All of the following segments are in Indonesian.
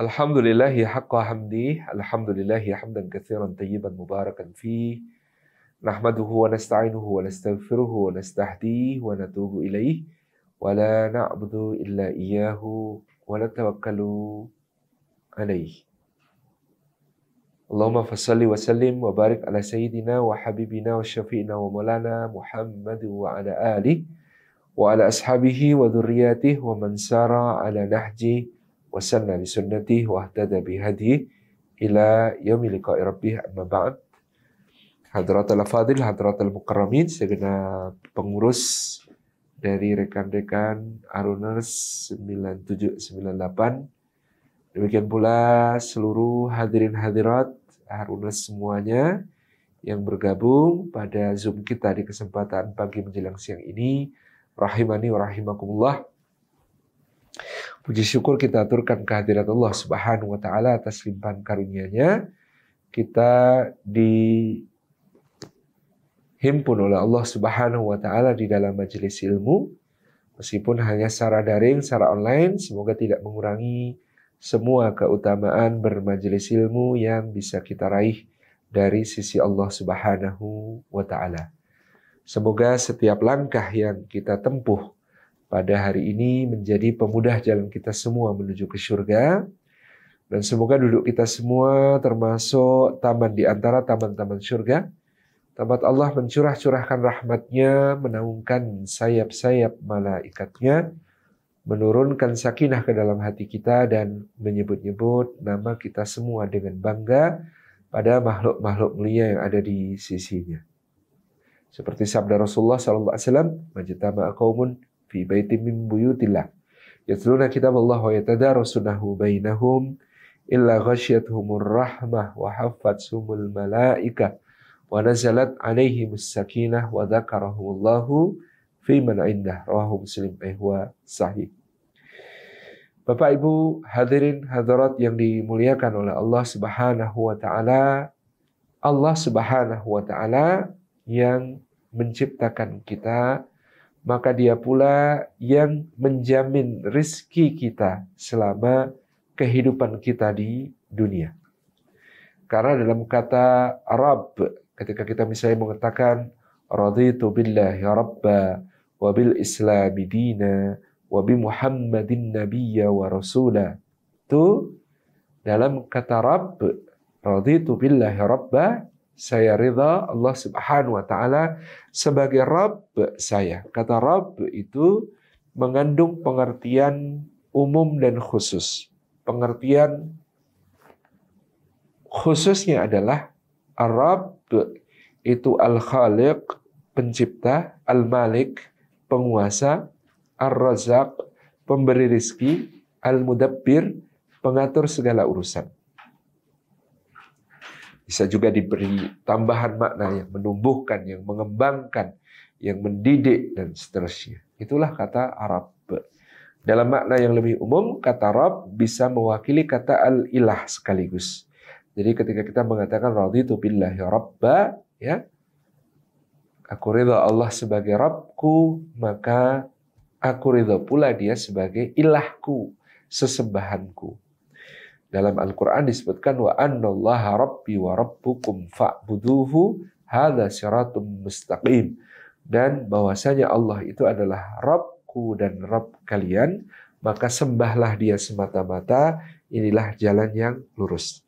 Alhamdulillahi haqqa hamdi, alhamdulillahi hamdan katsiran tayyiban mubarakan fi, nahmaduhu wa nasta'inuhu wa nastaghfiruhu wa nastahdihi wa natubu ilaih, wa la na'budu illa iyyahu wa natawakkalu alaih. Allahumma fassalli wa sallim wa barik ala sayyidina wa habibina wa syafi'ina wa maulana Muhammad wa ala alihi wa ala ashabihi wa dhurriyyatihi wa man sara ala nahji wa sanna bi sunnatihi wa ihtada bi hadihi ila yaumil liqa'i rabbih, amma ba'd. Hadratul Fadil, Hadratul Mukarramin, segenap pengurus dari rekan-rekan Aruners 9798. Demikian pula seluruh hadirin hadirat Aruners semuanya yang bergabung pada Zoom kita di kesempatan pagi menjelang siang ini. Rahimani wa rahimakumullah. Puji syukur kita aturkan kehadirat Allah Subhanahu wa taala atas limpahan karunia-Nya. Kita dihimpun oleh Allah Subhanahu wa taala di dalam majelis ilmu, meskipun hanya secara daring, secara online. Semoga tidak mengurangi semua keutamaan bermajelis ilmu yang bisa kita raih dari sisi Allah Subhanahu wa taala. Semoga setiap langkah yang kita tempuh pada hari ini menjadi pemudah jalan kita semua menuju ke surga. Dan semoga duduk kita semua termasuk taman di antara taman-taman surga. Tempat Allah mencurah-curahkan rahmat-Nya, menaungkan sayap-sayap malaikatnya, menurunkan sakinah ke dalam hati kita dan menyebut-nyebut nama kita semua dengan bangga pada makhluk-makhluk mulia yang ada di sisinya. Seperti sabda Rasulullah SAW, "Majtama'a qaumun fi baitin min buyutillah yatluna kitaballah wa yatadarasunahu bainahum illa ghasyiyatuhumur rahmah wa haffathumul malaikah wa nazalat alaihimus sakinah wa dzakarahumullahu fi man indah." Rawahu Muslim wa sahih. Bapak Ibu hadirin hadirat yang dimuliakan oleh Allah Subhanahu wa taala. Allah Subhanahu wa taala yang menciptakan kita, maka Dia pula yang menjamin rizki kita selama kehidupan kita di dunia. Karena dalam kata Rabb, ketika kita misalnya mengatakan raditu billahi rabba wa bil islami dina wa bi muhammadin nabiyya wa rasula, itu dalam kata Rabb, raditu billahi rabba, saya ridha Allah Subhanahu wa taala sebagai Rabb saya. Kata Rabb itu mengandung pengertian umum dan khusus. Pengertian khususnya adalah Ar-Rabb itu Al-Khaliq, pencipta, Al-Malik, penguasa, Ar-Razzaq, pemberi rizki, Al-Mudabbir, pengatur segala urusan. Bisa juga diberi tambahan makna yang menumbuhkan, yang mengembangkan, yang mendidik, dan seterusnya. Itulah kata Rabb. Dalam makna yang lebih umum, kata Rabb bisa mewakili kata Al-Ilah sekaligus. Jadi ketika kita mengatakan raditu billahi rabba, ya, aku ridha Allah sebagai Rabbku, maka aku ridha pula Dia sebagai ilahku, sesembahanku. Dalam Al-Quran disebutkan wa annallaha rabbi wa rabbukum fa'buduhu hadza siratum mustaqim, dan bahwasanya Allah itu adalah Rabbku dan Rabb kalian, maka sembahlah Dia semata-mata, inilah jalan yang lurus.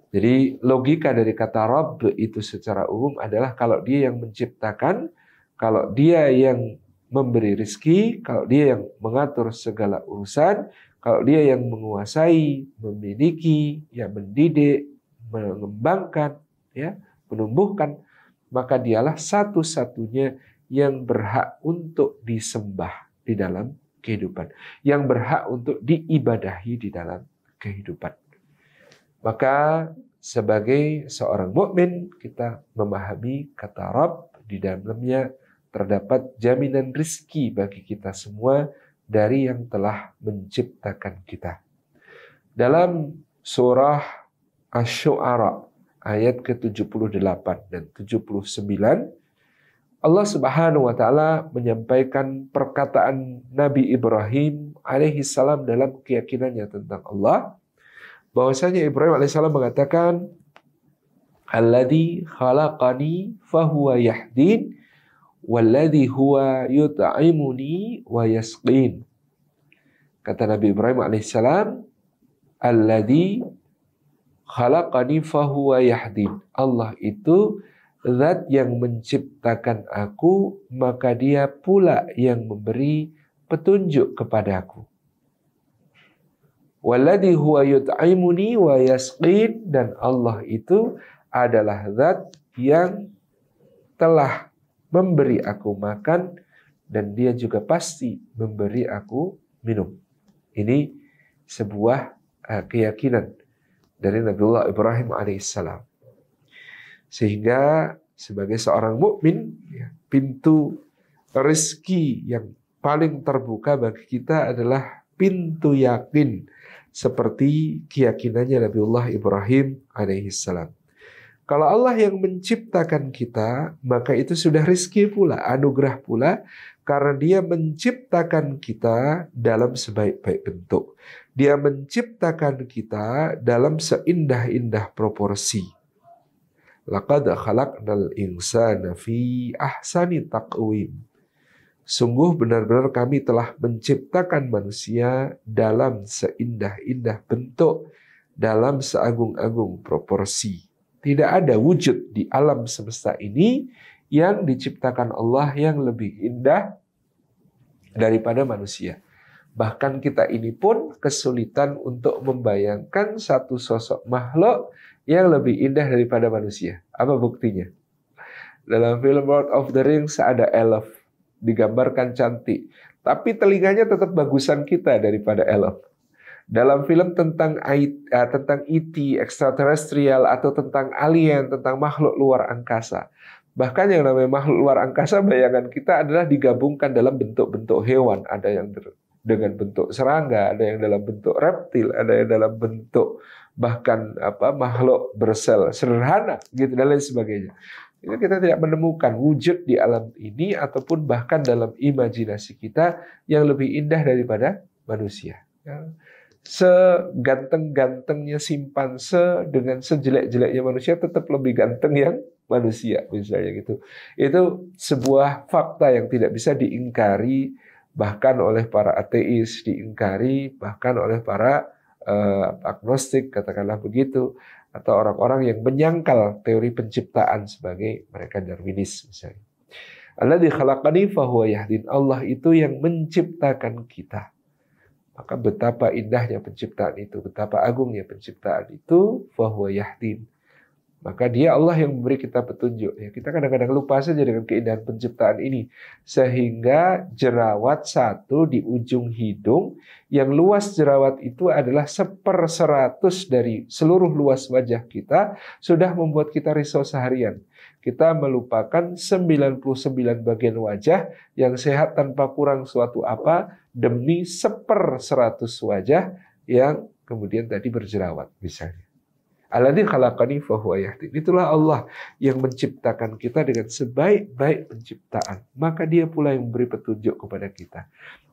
Jadi logika dari kata Rabb itu secara umum adalah kalau Dia yang menciptakan, kalau Dia yang memberi rizki, kalau Dia yang mengatur segala urusan, kalau Dia yang menguasai, memiliki, yang mendidik, mengembangkan, ya, menumbuhkan, maka Dialah satu-satunya yang berhak untuk disembah di dalam kehidupan, yang berhak untuk diibadahi di dalam kehidupan. Maka sebagai seorang mukmin kita memahami kata Rabb, di dalamnya terdapat jaminan rizki bagi kita semua dari yang telah menciptakan kita. Dalam surah Asy-Syu'ara ayat ke-78 dan 79, Allah Subhanahu wa taala menyampaikan perkataan Nabi Ibrahim alaihi salam dalam keyakinannya tentang Allah. bahwasanya Ibrahim alaihissalam mengatakan, alladzi khalaqani fahuwa yahdin walladzi huwa yut'imuni wa yasqin. Kata Nabi Ibrahim alaihissalam, alladzi khalaqani fahuwa yahdin. Allah itu zat yang menciptakan aku, maka dia pula yang memberi petunjuk kepadaku. Walladzi huwa yut'imuni wa yasqin, dan Allah itu adalah zat yang telah memberi aku makan dan dia juga pasti memberi aku minum. Ini sebuah keyakinan dari Nabiullah Ibrahim alaihissalam. Sehingga sebagai seorang mukmin, pintu rezeki yang paling terbuka bagi kita adalah pintu yakin, seperti keyakinannya Nabiullah Ibrahim alaihissalam. Kalau Allah yang menciptakan kita, maka itu sudah rezeki pula, anugerah pula, karena Dia menciptakan kita dalam sebaik-baik bentuk. Dia menciptakan kita dalam seindah-indah proporsi. Laqad khalaqnal insana fi ahsani taqwim. Sungguh benar-benar kami telah menciptakan manusia dalam seindah-indah bentuk, dalam seagung-agung proporsi. Tidak ada wujud di alam semesta ini yang diciptakan Allah yang lebih indah daripada manusia. Bahkan kita ini pun kesulitan untuk membayangkan satu sosok makhluk yang lebih indah daripada manusia. Apa buktinya? Dalam film Lord of the Rings ada elf, digambarkan cantik, tapi telinganya tetap bagusan kita daripada elf. Dalam film tentang ET, extraterrestrial, atau tentang alien, tentang makhluk luar angkasa, bahkan yang namanya makhluk luar angkasa, bayangan kita adalah digabungkan dalam bentuk-bentuk hewan. Ada yang dengan bentuk serangga, ada yang dalam bentuk reptil, ada yang dalam bentuk bahkan makhluk bersel sederhana, gitu, dan lain sebagainya. Itu kita tidak menemukan wujud di alam ini ataupun bahkan dalam imajinasi kita yang lebih indah daripada manusia. Seganteng-gantengnya simpanse dengan sejelek-jeleknya manusia tetap lebih ganteng yang manusia, misalnya gitu. Itu sebuah fakta yang tidak bisa diingkari bahkan oleh para ateis, diingkari bahkan oleh para agnostik, katakanlah begitu, atau orang-orang yang menyangkal teori penciptaan sebagai mereka Darwinis misalnya. Alladzi khalaqani fahuwa yahdin. Allah itu yang menciptakan kita. Maka betapa indahnya penciptaan itu, betapa agungnya penciptaan itu, fahuwa yahdin. Maka Dia Allah yang memberi kita petunjuk. Ya, kita kadang-kadang lupa saja dengan keindahan penciptaan ini. Sehingga jerawat satu di ujung hidung, yang luas jerawat itu adalah 1/100 dari seluruh luas wajah kita, sudah membuat kita risau seharian. Kita melupakan 99 bagian wajah yang sehat tanpa kurang suatu apa, demi 1/100 wajah yang kemudian tadi berjerawat misalnya. Alladzi khalaqani fahuwa yahdin. Itulah Allah yang menciptakan kita dengan sebaik-baik penciptaan. Maka Dia pula yang memberi petunjuk kepada kita.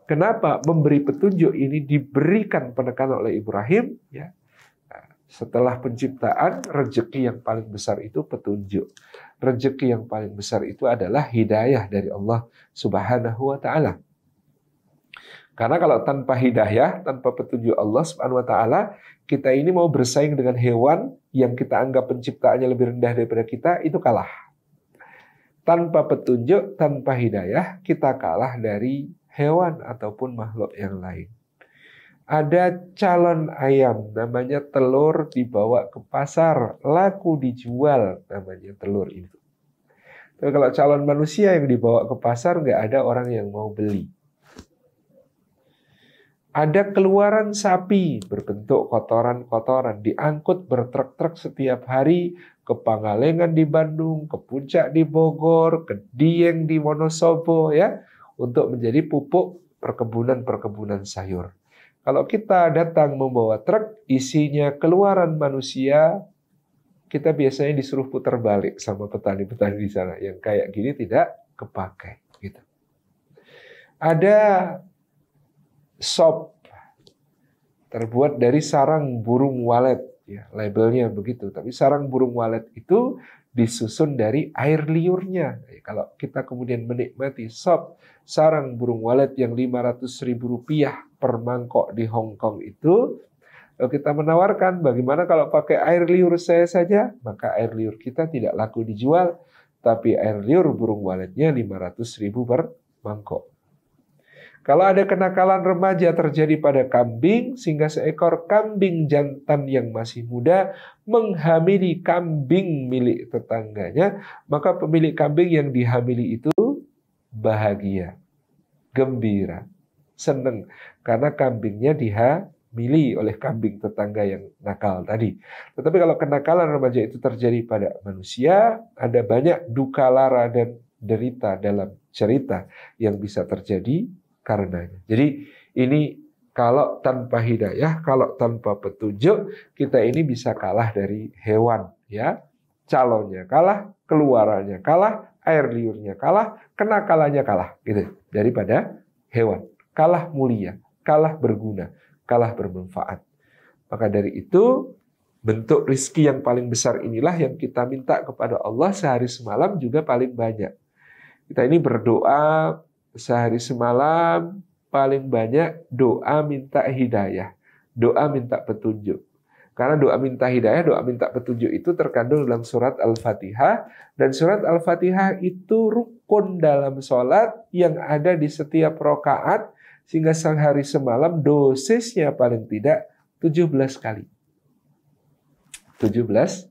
Kenapa memberi petunjuk ini diberikan penekanan oleh Ibrahim? Ya. Setelah penciptaan, rezeki yang paling besar itu petunjuk. Rezeki yang paling besar itu adalah hidayah dari Allah Subhanahu wa Ta'ala. Karena kalau tanpa hidayah, tanpa petunjuk Allah Subhanahu wa Ta'ala, kita ini mau bersaing dengan hewan yang kita anggap penciptaannya lebih rendah daripada kita, itu kalah. Tanpa petunjuk, tanpa hidayah, kita kalah dari hewan ataupun makhluk yang lain. Ada calon ayam, namanya telur, dibawa ke pasar, laku dijual, namanya telur itu. Tapi kalau calon manusia yang dibawa ke pasar, nggak ada orang yang mau beli. Ada keluaran sapi berbentuk kotoran-kotoran, diangkut bertruk-truk setiap hari ke Pangalengan di Bandung, ke Puncak di Bogor, ke Dieng di Wonosobo, ya, untuk menjadi pupuk perkebunan-perkebunan sayur. Kalau kita datang membawa truk isinya keluaran manusia, kita biasanya disuruh putar balik sama petani-petani di sana. Yang kayak gini tidak kepakai. Gitu. Ada sop terbuat dari sarang burung walet, ya, labelnya begitu. Tapi sarang burung walet itu disusun dari air liurnya. Kalau kita kemudian menikmati sop sarang burung walet yang 500.000 rupiah per mangkok di Hong Kong itu, kalau kita menawarkan bagaimana kalau pakai air liur saya saja, maka air liur kita tidak laku dijual, tapi air liur burung waletnya 500.000 per mangkok. Kalau ada kenakalan remaja terjadi pada kambing, sehingga seekor kambing jantan yang masih muda menghamili kambing milik tetangganya, maka pemilik kambing yang dihamili itu bahagia, gembira, senang, karena kambingnya dihamili oleh kambing tetangga yang nakal tadi. Tetapi kalau kenakalan remaja itu terjadi pada manusia, ada banyak duka lara dan derita dalam cerita yang bisa terjadi karenanya. Jadi ini kalau tanpa hidayah, kalau tanpa petunjuk, kita ini bisa kalah dari hewan, ya. Calonnya kalah, keluarannya kalah, air liurnya kalah, kenakalannya kalah, gitu. Daripada hewan, kalah mulia, kalah berguna, kalah bermanfaat. Maka dari itu, bentuk rizki yang paling besar inilah yang kita minta kepada Allah sehari semalam juga paling banyak. Kita ini berdoa sehari semalam paling banyak doa minta hidayah, doa minta petunjuk. Karena doa minta hidayah, doa minta petunjuk itu terkandung dalam surat Al-Fatihah, dan surat Al-Fatihah itu rukun dalam sholat yang ada di setiap rakaat, sehingga sehari semalam dosisnya paling tidak 17 kali. 17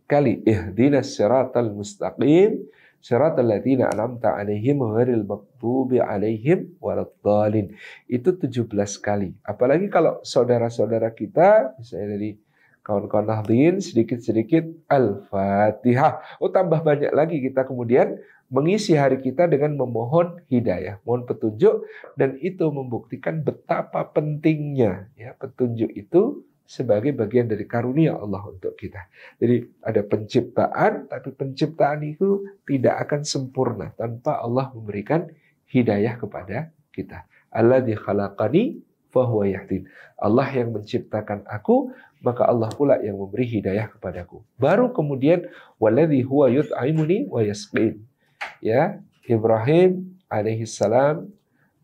kali. Ihdinas siratal mustaqim siratal ladzina an'amta 'alaihim ghairil maghdubi 'alaihim waladdallin. Itu 17 kali. Apalagi kalau saudara-saudara kita, misalnya dari kawan-kawan nahdien, sedikit-sedikit Al-Fatihah. Oh, tambah banyak lagi kita kemudian mengisi hari kita dengan memohon hidayah, mohon petunjuk, dan itu membuktikan betapa pentingnya, ya, petunjuk itu sebagai bagian dari karunia Allah untuk kita. Jadi ada penciptaan, tapi penciptaan itu tidak akan sempurna tanpa Allah memberikan hidayah kepada kita. Alladzi khalaqani fahuwa yahdin. Allah yang menciptakan aku, maka Allah pula yang memberi hidayah kepadaku. Baru kemudian walladzi huwa yut'imuni wa yasqin. Ya, Ibrahim alaihissalam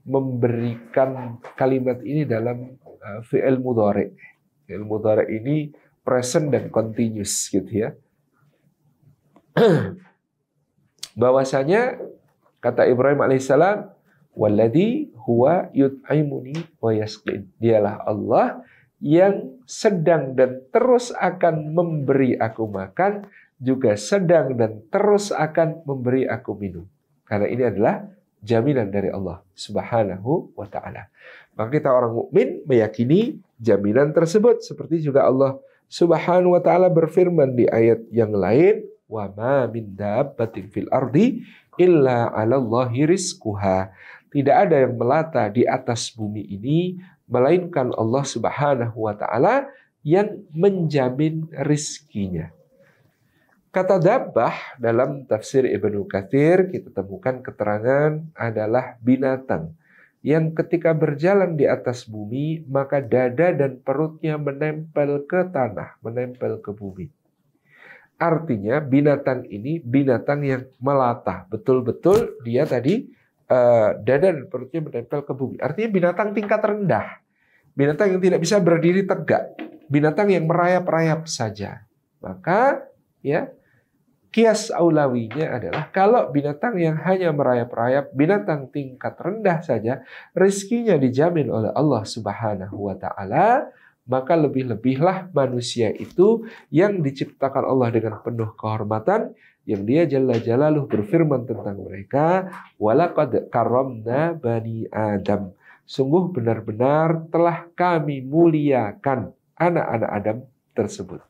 memberikan kalimat ini dalam fi'il mudhari'. Fi'il mudhari' ini present dan continuous, gitu ya. Bahwasanya kata Ibrahim alaihissalam, walladzi huwa yut'imuni wa yasqin. Dialah Allah yang sedang dan terus akan memberi aku makan, juga sedang dan terus akan memberi aku minum. Karena ini adalah jaminan dari Allah Subhanahu wa ta'ala. Maka kita orang mukmin meyakini jaminan tersebut, seperti juga Allah Subhanahu wa ta'ala berfirman di ayat yang lain, wa ma min dabbatin fil ardi illa 'alallahi rizquha. Tidak ada yang melata di atas bumi ini melainkan Allah Subhanahu wa ta'ala yang menjamin rizkinya. Kata dabbah dalam tafsir Ibnu Katsir kita temukan keterangan adalah binatang yang ketika berjalan di atas bumi maka dada dan perutnya menempel ke tanah, menempel ke bumi. Artinya binatang ini binatang yang melata, betul-betul dia tadi dada dan perutnya menempel ke bumi. Artinya binatang tingkat rendah, binatang yang tidak bisa berdiri tegak, binatang yang merayap-rayap saja. Maka ya, kias aulawinya adalah kalau binatang yang hanya merayap-rayap, binatang tingkat rendah saja, rezekinya dijamin oleh Allah Subhanahu wa ta'ala, maka lebih-lebihlah manusia itu yang diciptakan Allah dengan penuh kehormatan, yang dia Jalla Jalaluh berfirman tentang mereka, walaqad karramna bani Adam. Sungguh benar-benar telah kami muliakan anak-anak Adam tersebut.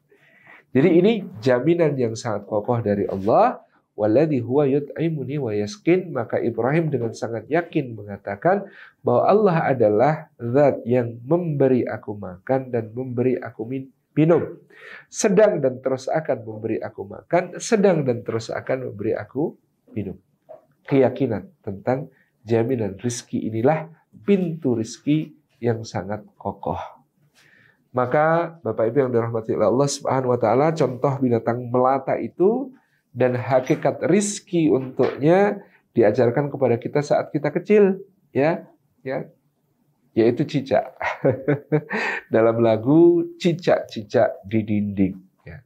Jadi ini jaminan yang sangat kokoh dari Allah. Walladzi huwa yut'imuni wa yasqin. Maka Ibrahim dengan sangat yakin mengatakan bahwa Allah adalah zat yang memberi aku makan dan memberi aku minum. Sedang dan terus akan memberi aku makan, sedang dan terus akan memberi aku minum. Keyakinan tentang jaminan rizki inilah pintu rizki yang sangat kokoh. Maka Bapak Ibu yang dirahmati oleh Allah Subhanahu wa taala, contoh binatang melata itu dan hakikat rizki untuknya diajarkan kepada kita saat kita kecil, ya, ya, yaitu cicak. Dalam lagu cicak-cicak di dinding. Ya.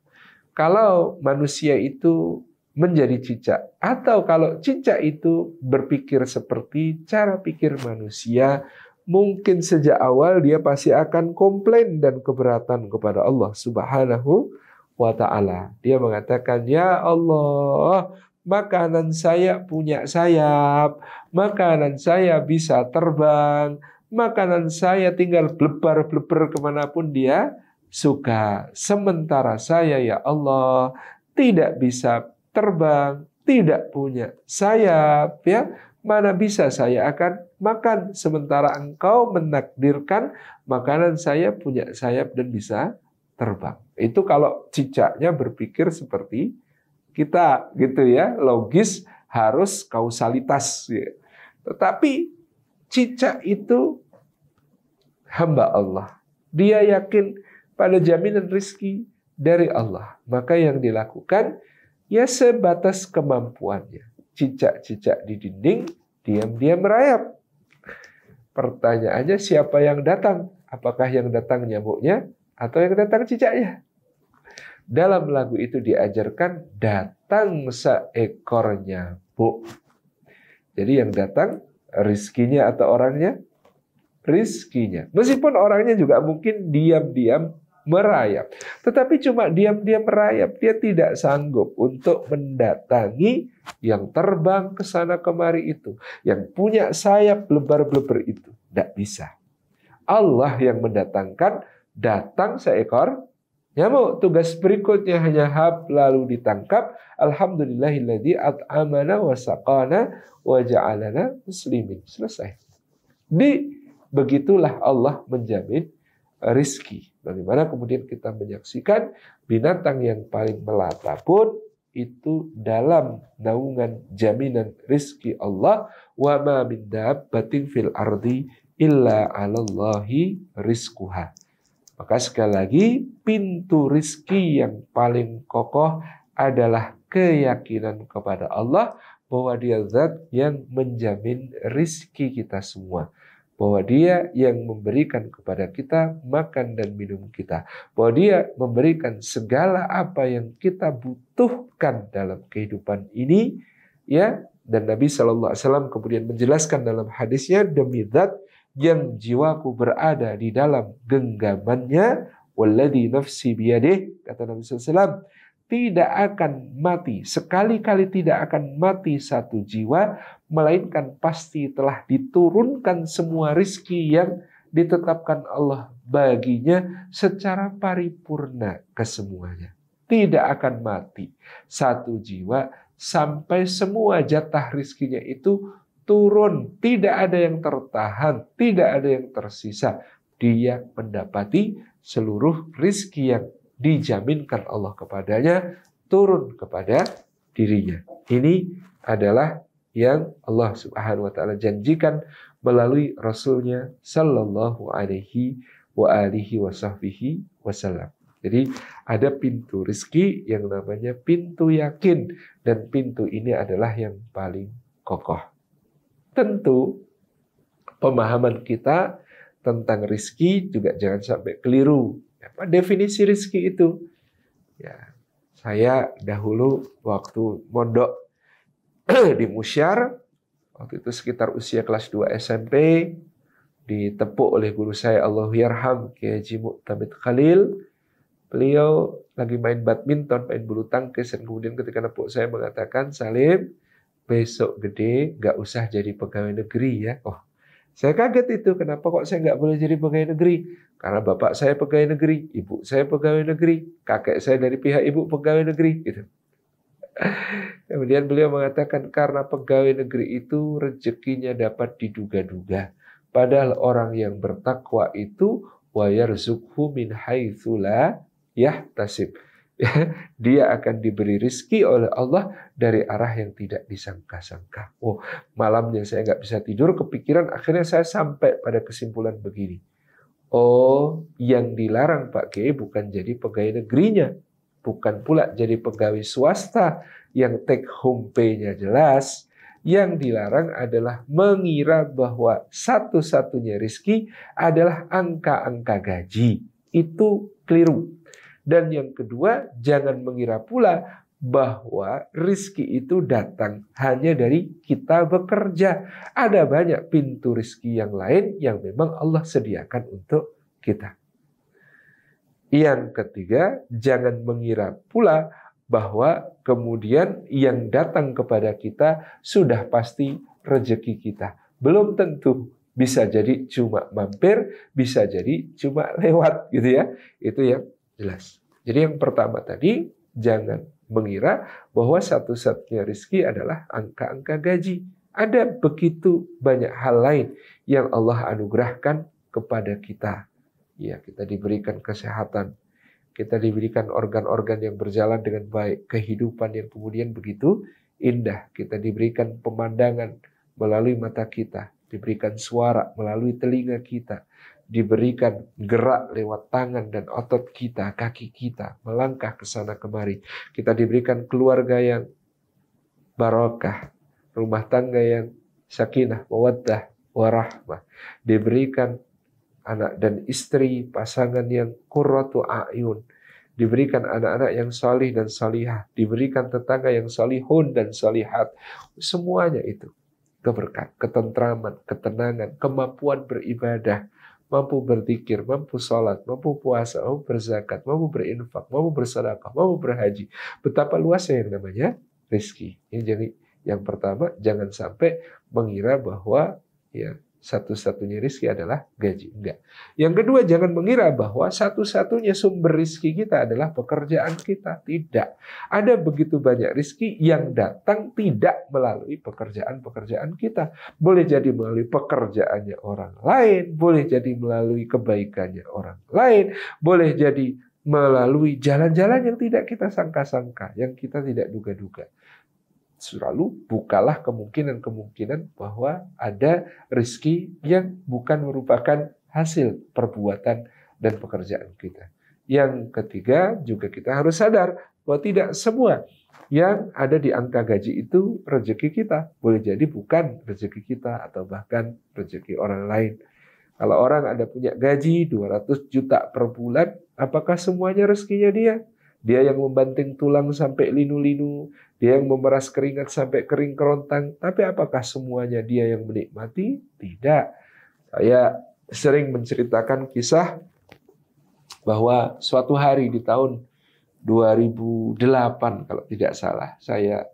Kalau manusia itu menjadi cicak, atau kalau cicak itu berpikir seperti cara pikir manusia, mungkin sejak awal dia pasti akan komplain dan keberatan kepada Allah Subhanahu wa ta'ala. Dia mengatakan, ya Allah, makanan saya punya sayap, makanan saya bisa terbang, makanan saya tinggal blebar-blebar kemanapun dia suka. Sementara saya, ya Allah, tidak bisa terbang, tidak punya sayap, ya. Mana bisa saya akan makan sementara engkau menakdirkan makanan saya punya sayap dan bisa terbang. Itu kalau cicaknya berpikir seperti kita, gitu ya, logis, harus kausalitas. Ya. Tetapi cicak itu hamba Allah. Dia yakin pada jaminan rizki dari Allah. Maka yang dilakukan ya sebatas kemampuannya. Cicak-cicak di dinding diam-diam merayap. Pertanyaannya, siapa yang datang? Apakah yang datang nyamuknya atau yang datang cicaknya? Dalam lagu itu diajarkan datang seekor nyamuk. Jadi yang datang rizkinya atau orangnya? Rizkinya. Meskipun orangnya juga mungkin diam-diam merayap. Tetapi cuma diam-diam merayap. Dia tidak sanggup untuk mendatangi yang terbang ke sana kemari itu. Yang punya sayap blebar-blebar itu. Tidak bisa. Allah yang mendatangkan, datang seekor nyamuk. Tugas berikutnya hanya hab lalu ditangkap. Alhamdulillahilladzi at'amana wa saqana wa ja'alana muslimin. Selesai. Begitulah Allah menjamin rizki. Bagaimana kemudian kita menyaksikan binatang yang paling melata pun itu dalam naungan jaminan rizki Allah. Wa ma min dabbatin fil ardi illa 'alallahi rizquha. Maka sekali lagi, pintu rizki yang paling kokoh adalah keyakinan kepada Allah bahwa Dia zat yang menjamin rizki kita semua. Bahwa Dia yang memberikan kepada kita makan dan minum kita. Bahwa Dia memberikan segala apa yang kita butuhkan dalam kehidupan ini, ya. Dan Nabi SAW kemudian menjelaskan dalam hadisnya, demi zat yang jiwaku berada di dalam genggamannya, walladzi nafsi biyadih, kata Nabi SAW, tidak akan mati, sekali-kali tidak akan mati satu jiwa, melainkan pasti telah diturunkan semua rizki yang ditetapkan Allah baginya secara paripurna kesemuanya. Tidak akan mati satu jiwa sampai semua jatah rizkinya itu turun. Tidak ada yang tertahan, tidak ada yang tersisa. Dia mendapati seluruh rizki yang dijaminkan Allah kepadanya turun kepada dirinya. Ini adalah yang Allah Subhanahu wa taala janjikan melalui Rasulnya sallallahu alaihi wa alihi wasallam. Jadi ada pintu rizki yang namanya pintu yakin, dan pintu ini adalah yang paling kokoh. Tentu pemahaman kita tentang rizki juga jangan sampai keliru. Apa definisi rizki itu? Ya, saya dahulu waktu mondok di Musyar, waktu itu sekitar usia kelas 2 SMP, ditepuk oleh guru saya Allahyarham Kiai Haji Mu'tamid Khalil. Beliau lagi main badminton, main bulu tangkis, dan kemudian ketika nepuk saya mengatakan, Salim, besok gede nggak usah jadi pegawai negeri ya. Oh, saya kaget itu, kenapa kok saya nggak boleh jadi pegawai negeri? Karena bapak saya pegawai negeri, ibu saya pegawai negeri, kakek saya dari pihak ibu pegawai negeri. Gitu. Kemudian beliau mengatakan karena pegawai negeri itu rezekinya dapat diduga-duga. Padahal orang yang bertakwa itu wa yarzuqhu min haitsu la yahtasib. Dia akan diberi rizki oleh Allah dari arah yang tidak disangka-sangka. Oh, malamnya saya nggak bisa tidur, kepikiran, akhirnya saya sampai pada kesimpulan begini. Oh, yang dilarang Pak Kiai bukan jadi pegawai negerinya, bukan pula jadi pegawai swasta yang take home pay-nya jelas. Yang dilarang adalah mengira bahwa satu-satunya rizki adalah angka-angka gaji. Itu keliru. Dan yang kedua, jangan mengira pula bahwa rizki itu datang hanya dari kita bekerja. Ada banyak pintu rizki yang lain yang memang Allah sediakan untuk kita. Yang ketiga, jangan mengira pula bahwa kemudian yang datang kepada kita sudah pasti rezeki kita. Belum tentu. Bisa jadi cuma mampir, bisa jadi cuma lewat gitu ya. Itu yang jelas. Jadi yang pertama tadi, jangan mengira bahwa satu-satunya rezeki adalah angka-angka gaji. Ada begitu banyak hal lain yang Allah anugerahkan kepada kita. Ya, kita diberikan kesehatan, kita diberikan organ-organ yang berjalan dengan baik, kehidupan yang kemudian begitu indah. Kita diberikan pemandangan melalui mata kita, diberikan suara melalui telinga kita, diberikan gerak lewat tangan dan otot kita, kaki kita, melangkah ke sana kemari. Kita diberikan keluarga yang barokah, rumah tangga yang sakinah, mawaddah, warahmah. Diberikan anak dan istri, pasangan yang qurratu a'yun, diberikan anak-anak yang salih dan salihah, diberikan tetangga yang salihun dan salihat. Semuanya itu keberkahan, ketentraman, ketenangan, kemampuan beribadah, mampu berzikir, mampu sholat, mampu puasa, mampu berzakat, mampu berinfak, mampu bersedekah, mampu berhaji. Betapa luasnya yang namanya rezeki. Jadi yang pertama, jangan sampai mengira bahwa ya satu-satunya rizki adalah gaji. Enggak. Yang kedua, jangan mengira bahwa satu-satunya sumber rizki kita adalah pekerjaan kita. Tidak. Ada begitu banyak rizki yang datang tidak melalui pekerjaan-pekerjaan kita. Boleh jadi melalui pekerjaannya orang lain, boleh jadi melalui kebaikannya orang lain, boleh jadi melalui jalan-jalan yang tidak kita sangka-sangka, yang kita tidak duga-duga. Selalu bukalah kemungkinan-kemungkinan bahwa ada rezeki yang bukan merupakan hasil perbuatan dan pekerjaan kita. Yang ketiga, juga kita harus sadar bahwa tidak semua yang ada di angka gaji itu rezeki kita. Boleh jadi bukan rezeki kita atau bahkan rezeki orang lain. Kalau orang ada punya gaji 200 juta per bulan, apakah semuanya rezekinya dia? Dia yang membanting tulang sampai linu-linu, dia yang memeras keringat sampai kering kerontang. Tapi apakah semuanya dia yang menikmati? Tidak. Saya sering menceritakan kisah bahwa suatu hari di tahun 2008, kalau tidak salah, saya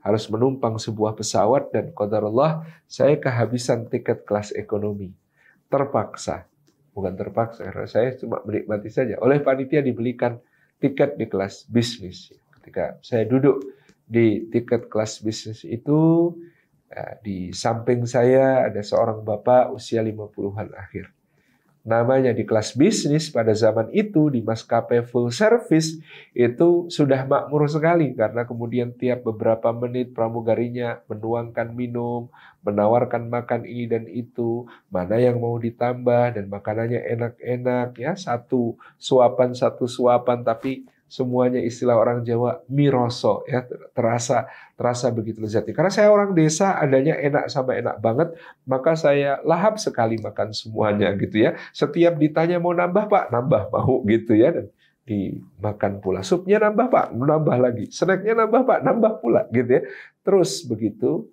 harus menumpang sebuah pesawat dan qadarullah saya kehabisan tiket kelas ekonomi. Terpaksa. Bukan terpaksa, karena saya cuma menikmati saja. Oleh panitia dibelikan tiket di kelas bisnis. Ketika saya duduk di tiket kelas bisnis itu, di samping saya ada seorang bapak usia 50-an akhir. Namanya di kelas bisnis pada zaman itu di maskapai full service itu sudah makmur sekali karena kemudian tiap beberapa menit pramugarinya menuangkan minum, menawarkan makan ini dan itu, mana yang mau ditambah dan makanannya enak-enak ya, satu suapan tapi semuanya istilah orang Jawa miroso ya, terasa begitu lezatnya. Karena saya orang desa, adanya enak sama enak banget, maka saya lahap sekali makan semuanya gitu ya. Setiap ditanya mau nambah Pak, nambah mau gitu ya, dan dimakan pula. Supnya nambah Pak, nambah lagi. Snacknya nambah Pak, nambah pula gitu ya. Terus begitu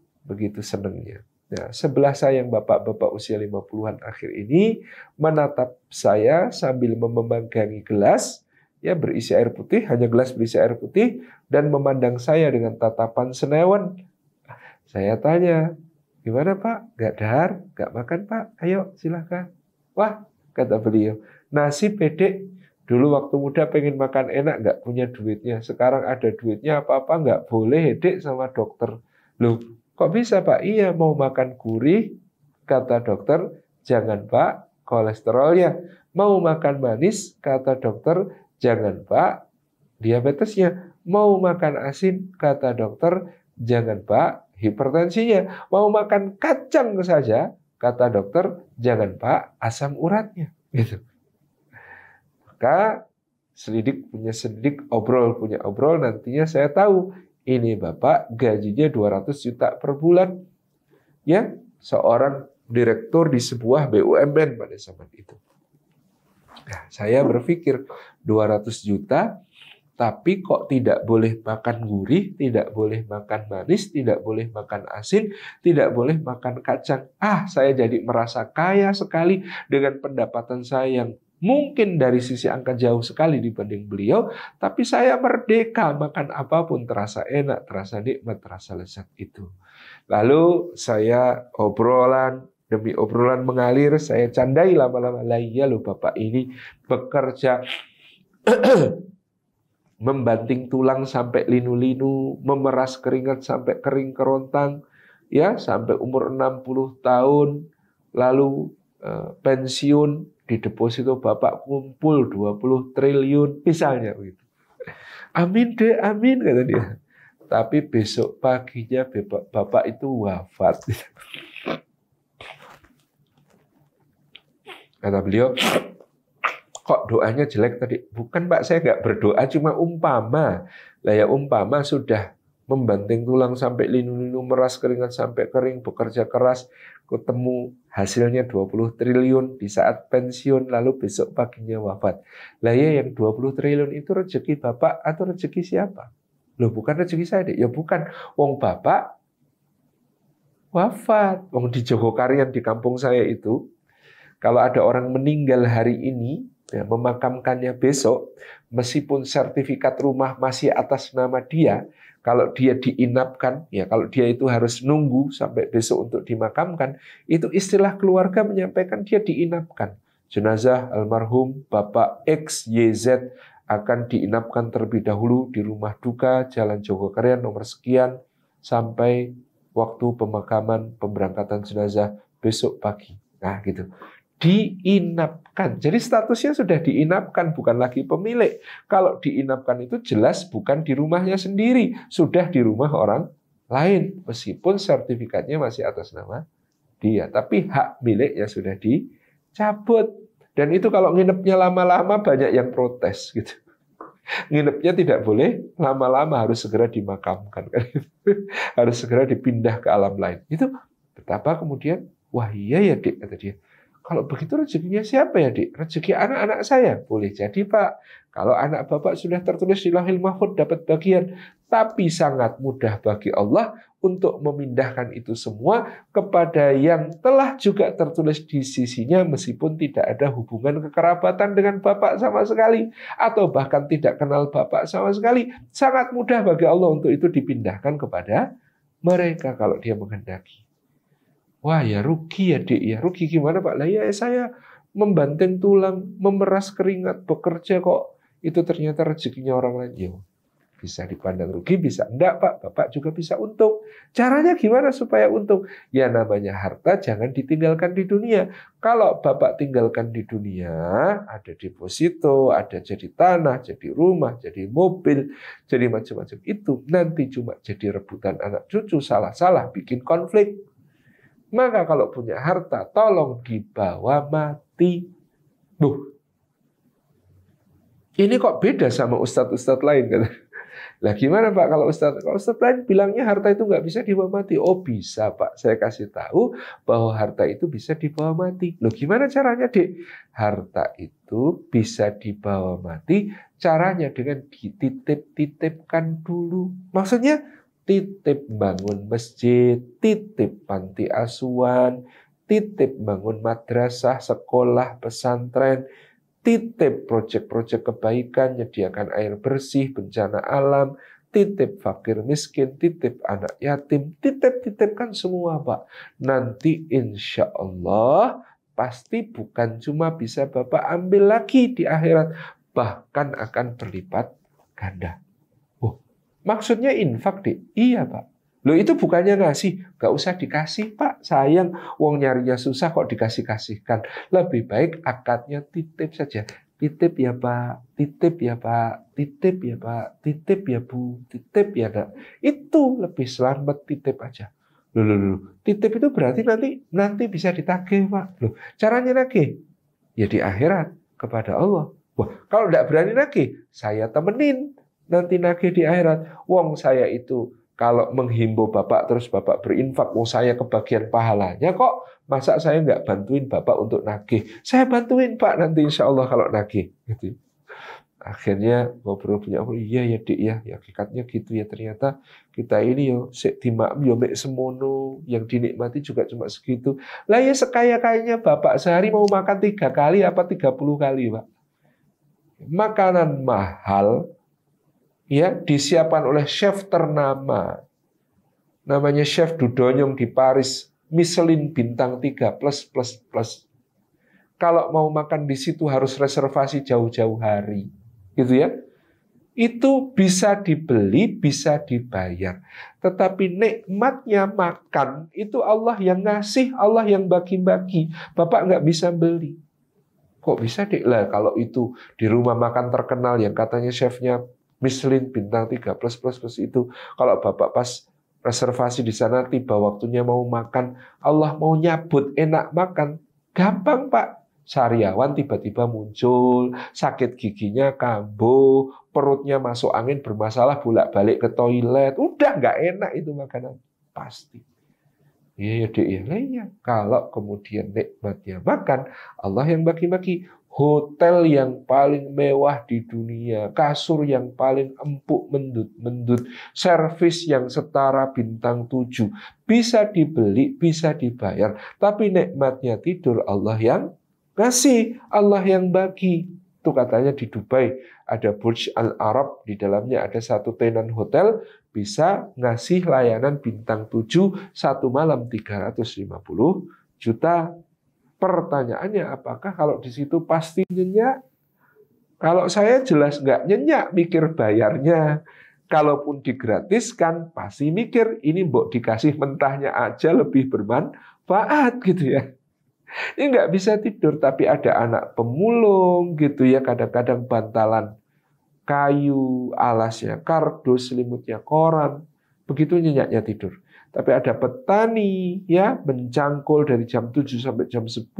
senangnya. Nah, sebelah saya yang bapak-bapak usia 50-an akhir ini menatap saya sambil memegangi gelas ya berisi air putih, hanya gelas berisi air putih, dan memandang saya dengan tatapan senewan. Saya tanya, gimana Pak? Gak dahar? Gak makan Pak? Ayo silahkan. Wah, kata beliau, nasi pede. Dulu waktu muda pengen makan enak, gak punya duitnya. Sekarang ada duitnya, apa-apa gak boleh, dek sama dokter. Loh, kok bisa Pak? Iya, mau makan gurih, kata dokter. Jangan Pak, kolesterolnya. Mau makan manis, kata dokter. Jangan Pak, diabetesnya. Mau makan asin, kata dokter. Jangan Pak, hipertensinya. Mau makan kacang saja, kata dokter. Jangan Pak, asam uratnya. Gitu. Maka selidik punya selidik, obrol punya obrol, nantinya saya tahu ini Bapak gajinya 200 juta per bulan. Ya, seorang direktur di sebuah BUMN pada zaman itu. Nah, saya berpikir 200 juta, tapi kok tidak boleh makan gurih, tidak boleh makan manis, tidak boleh makan asin, tidak boleh makan kacang. Saya jadi merasa kaya sekali dengan pendapatan saya yang mungkin dari sisi angka jauh sekali dibanding beliau, tapi saya merdeka, makan apapun terasa enak, terasa nikmat, terasa lezat itu. Lalu saya obrolan demi obrolan mengalir, saya candai lama-lama, lah iya loh Bapak ini bekerja membanting tulang sampai linu-linu, memeras keringat sampai kering kerontang, ya sampai umur 60 tahun, lalu pensiun, di deposito Bapak kumpul 20 triliun, misalnya begitu. Amin deh, amin, kata dia. Tapi besok paginya Bapak itu wafat. Kata beliau, kok doanya jelek tadi? Bukan Pak, saya nggak berdoa, cuma umpama. Lah ya umpama sudah membanting tulang sampai linu-linu, meras keringat sampai kering, bekerja keras, ketemu hasilnya 20 triliun di saat pensiun, lalu besok paginya wafat. Lah ya yang 20 triliun itu rezeki Bapak atau rezeki siapa? Loh bukan rezeki saya deh. Ya bukan, wong Bapak wafat. Wong di Jogokarian di kampung saya itu, kalau ada orang meninggal hari ini, ya, memakamkannya besok, meskipun sertifikat rumah masih atas nama dia, kalau dia diinapkan, ya kalau dia itu harus nunggu sampai besok untuk dimakamkan, itu istilah keluarga menyampaikan dia diinapkan. Jenazah almarhum Bapak X, Y, Z akan diinapkan terlebih dahulu di rumah duka Jalan Jogokarian nomor sekian sampai waktu pemakaman pemberangkatan jenazah besok pagi. Nah, gitu. Diinapkan. Jadi statusnya sudah diinapkan, bukan lagi pemilik. Kalau diinapkan itu jelas bukan di rumahnya sendiri, sudah di rumah orang lain, meskipun sertifikatnya masih atas nama dia, tapi hak miliknya sudah dicabut. Dan itu kalau nginepnya lama-lama banyak yang protes gitu. Nginepnya tidak boleh lama-lama, harus segera dimakamkan. Harus segera dipindah ke alam lain. Itu betapa kemudian, wah iya ya Dik, kata dia. Kalau begitu rezekinya siapa ya Dik? Rezeki anak-anak saya. Boleh jadi Pak. Kalau anak Bapak sudah tertulis di Lauhil Mahfuz dapat bagian. Tapi sangat mudah bagi Allah untuk memindahkan itu semua kepada yang telah juga tertulis di sisinya meskipun tidak ada hubungan kekerabatan dengan Bapak sama sekali. Atau bahkan tidak kenal Bapak sama sekali. Sangat mudah bagi Allah untuk itu dipindahkan kepada mereka kalau dia menghendaki. Wah ya rugi ya Dik ya. Rugi gimana Pak? Lah ya saya membanting tulang, memeras keringat, bekerja kok itu ternyata rezekinya orang lain. Ya, bisa dipandang rugi, bisa enggak Pak. Bapak juga bisa untung. Caranya gimana supaya untung? Ya namanya harta jangan ditinggalkan di dunia. Kalau Bapak tinggalkan di dunia, ada deposito, ada jadi tanah, jadi rumah, jadi mobil, jadi macam-macam. Itu nanti cuma jadi rebutan anak cucu, salah-salah bikin konflik. Maka kalau punya harta, tolong dibawa mati. Ini kok beda sama ustadz-ustadz lain kan? Lah gimana Pak kalau ustadz lain bilangnya harta itu nggak bisa dibawa mati? Oh bisa Pak, saya kasih tahu bahwa harta itu bisa dibawa mati. Loh gimana caranya Dik? Harta itu bisa dibawa mati, caranya dengan dititip-titipkan dulu. Maksudnya titip bangun masjid, titip panti asuhan, titip bangun madrasah, sekolah, pesantren, titip proyek-proyek kebaikan, menyediakan air bersih, bencana alam, titip fakir miskin, titip anak yatim, titip-titipkan semua Pak. Nanti insya Allah pasti bukan cuma bisa Bapak ambil lagi di akhirat, bahkan akan berlipat ganda. Maksudnya infak, Dik? Iya, Pak. Loh itu bukannya ngasih. Gak usah dikasih, Pak. Sayang, wong nyarinya susah kok dikasih-kasihkan. Lebih baik akadnya titip saja. Titip ya, Pak. Titip ya, Pak. Titip ya, Pak. Titip ya, Bu. Titip ya, Nak. Itu lebih selamat titip aja. Loh. Titip itu berarti nanti bisa ditagih, Pak. Loh, caranya nagih. Ya di akhirat kepada Allah. Wah, kalau tidak berani nagih, saya temenin nanti nagih di akhirat. Wong saya itu kalau menghimbau Bapak terus Bapak berinfak, wong saya kebagian pahalanya kok. Masa saya nggak bantuin Bapak untuk nagih? Saya bantuin Pak nanti insya Allah kalau nagih. Gitu. Akhirnya ngobrol punya aku, iya ya Dik ya, hakikatnya gitu ya, ternyata kita ini yo sik dimaem yo mek semono, yang dinikmati juga cuma segitu. Lah ya sekaya-kayanya Bapak sehari mau makan 3 kali apa 30 kali, Pak. Makanan mahal ya disiapkan oleh chef ternama. Namanya Chef Dudonyong di Paris, Michelin bintang 3 plus plus plus. Kalau mau makan di situ harus reservasi jauh-jauh hari. Gitu ya. Itu bisa dibeli, bisa dibayar. Tetapi nikmatnya makan, itu Allah yang ngasih, Allah yang bagi-bagi. Bapak nggak bisa beli. Kok bisa Dik? Lah kalau itu di rumah makan terkenal yang katanya chefnya Michelin bintang 3 plus plus plus itu, kalau Bapak pas reservasi di sana, tiba waktunya mau makan, Allah mau nyabut enak makan, gampang Pak. Sariawan tiba-tiba muncul, sakit giginya kambuh, perutnya masuk angin bermasalah, bolak-balik ke toilet, udah nggak enak itu makanan pasti. Iya Dek ya, lainnya. Kalau kemudian nikmatnya makan, Allah yang bagi-bagi. Hotel yang paling mewah di dunia, kasur yang paling empuk mendut-mendut, servis yang setara bintang 7, bisa dibeli, bisa dibayar. Tapi nikmatnya tidur Allah yang kasih, Allah yang bagi. Itu katanya di Dubai ada Burj Al Arab, di dalamnya ada satu tenan hotel, bisa ngasih layanan bintang 7 satu malam 350 juta. Pertanyaannya apakah kalau di situ pasti nyenyak? Kalau saya jelas nggak nyenyak mikir bayarnya. Kalaupun digratiskan pasti mikir ini mbok dikasih mentahnya aja lebih bermanfaat gitu ya. Ini nggak bisa tidur, tapi ada anak pemulung gitu ya, kadang-kadang bantalan kayu, alasnya kardus, selimutnya koran, begitu nyenyaknya tidur. Tapi ada petani ya mencangkul dari jam 7 sampai jam 10,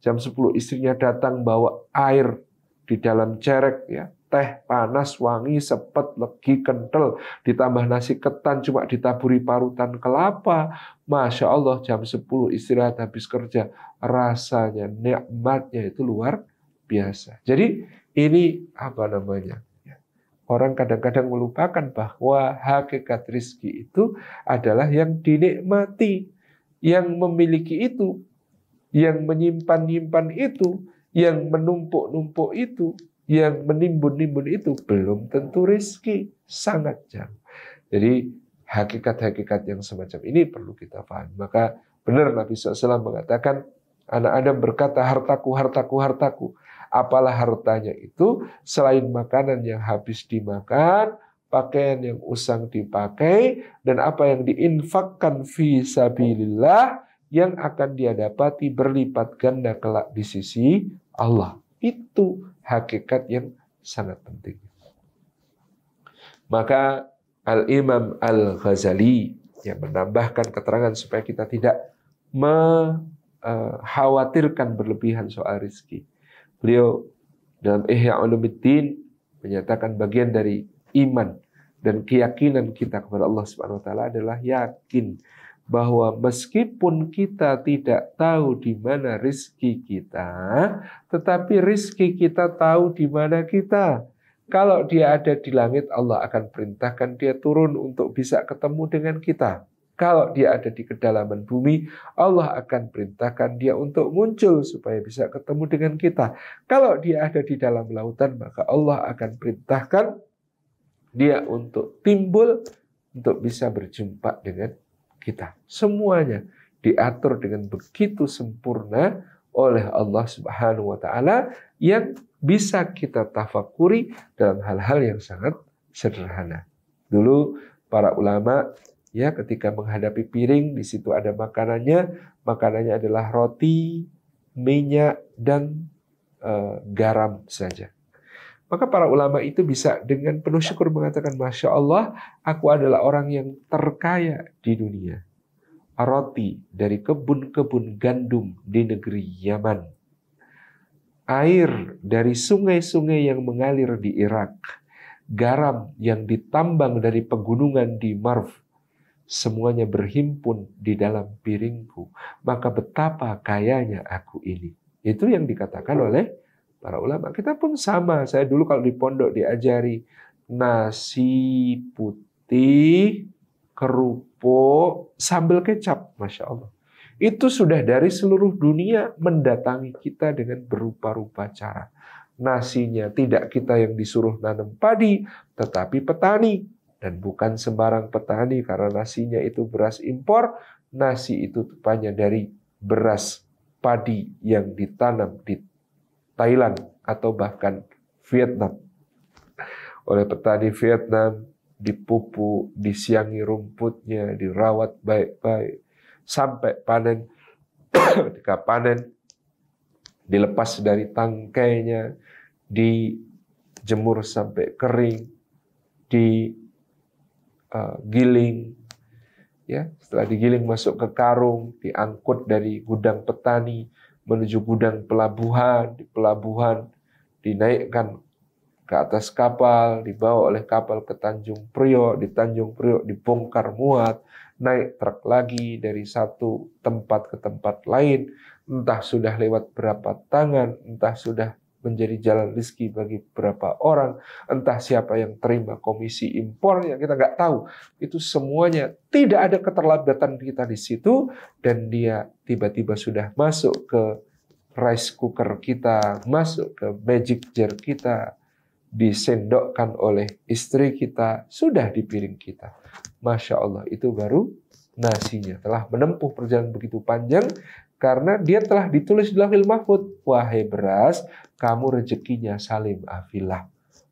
jam 10 istrinya datang bawa air di dalam cerek ya, teh panas, wangi, sepet, legi, kental, ditambah nasi ketan cuma ditaburi parutan kelapa. Masya Allah jam 10 istirahat habis kerja, rasanya, nikmatnya itu luar biasa. Jadi ini apa namanya? Orang kadang-kadang melupakan bahwa hakikat rizki itu adalah yang dinikmati, yang memiliki itu, yang menyimpan-nyimpan itu, yang menumpuk-numpuk itu, yang menimbun-nimbun itu belum tentu rizki, sangat jauh. Jadi hakikat-hakikat yang semacam ini perlu kita pahami. Maka benar Nabi SAW mengatakan, anak Adam berkata, hartaku, hartaku, hartaku. Apalah hartanya itu selain makanan yang habis dimakan, pakaian yang usang dipakai, dan apa yang diinfakkan fi sabilillah yang akan dia dapati berlipat ganda kelak di sisi Allah. Itu hakikat yang sangat penting. Maka Al-Imam Al-Ghazali yang menambahkan keterangan supaya kita tidak mengkhawatirkan berlebihan soal rezeki. Beliau dalam Ihya Ulumuddin menyatakan bagian dari iman dan keyakinan kita kepada Allah Subhanahu wa taala adalah yakin bahwa meskipun kita tidak tahu di mana rezeki kita, tetapi rezeki kita tahu di mana kita. Kalau dia ada di langit, Allah akan perintahkan dia turun untuk bisa ketemu dengan kita. Kalau dia ada di kedalaman bumi, Allah akan perintahkan dia untuk muncul supaya bisa ketemu dengan kita. Kalau dia ada di dalam lautan, maka Allah akan perintahkan dia untuk timbul untuk bisa berjumpa dengan kita. Semuanya diatur dengan begitu sempurna oleh Allah Subhanahu wa taala yang bisa kita tafakuri dalam hal-hal yang sangat sederhana. Dulu para ulama ya ketika menghadapi piring, di situ ada makanannya, makanannya adalah roti, minyak, dan garam saja. Maka para ulama itu bisa dengan penuh syukur mengatakan, Masya Allah, aku adalah orang yang terkaya di dunia. Roti dari kebun-kebun gandum di negeri Yaman. air dari sungai-sungai yang mengalir di Irak, garam yang ditambang dari pegunungan di Marv, semuanya berhimpun di dalam piringku. Maka betapa kayanya aku ini. Itu yang dikatakan oleh para ulama. Kita pun sama. Saya dulu kalau di pondok diajari nasi putih, kerupuk, sambal kecap. Masya Allah. Itu sudah dari seluruh dunia mendatangi kita dengan berupa-rupa cara. Nasinya tidak kita yang disuruh nanam padi, tetapi petani. Dan bukan sembarang petani, karena nasinya itu beras impor. Nasi itu tepatnya dari beras padi yang ditanam di Thailand atau bahkan Vietnam. Oleh petani Vietnam, dipupuk, disiangi rumputnya, dirawat baik-baik. Sampai panen, ketika panen, dilepas dari tangkainya, dijemur sampai kering, digiling, ya. Setelah digiling masuk ke karung, diangkut dari gudang petani menuju gudang pelabuhan, di pelabuhan dinaikkan ke atas kapal, dibawa oleh kapal ke Tanjung Priok, di Tanjung Priok dibongkar muat, naik truk lagi dari satu tempat ke tempat lain, entah sudah lewat berapa tangan, entah sudah menjadi jalan rezeki bagi berapa orang, entah siapa yang terima komisi impor yang kita nggak tahu. Itu semuanya tidak ada keterlambatan kita di situ, dan dia tiba-tiba sudah masuk ke rice cooker kita, masuk ke magic jar kita, disendokkan oleh istri kita, sudah di piring kita. Masya Allah, itu baru nasinya. Telah menempuh perjalanan begitu panjang, karena dia telah ditulis di Lauhil Mahfuz, wahai beras, kamu rezekinya Salim Afillah.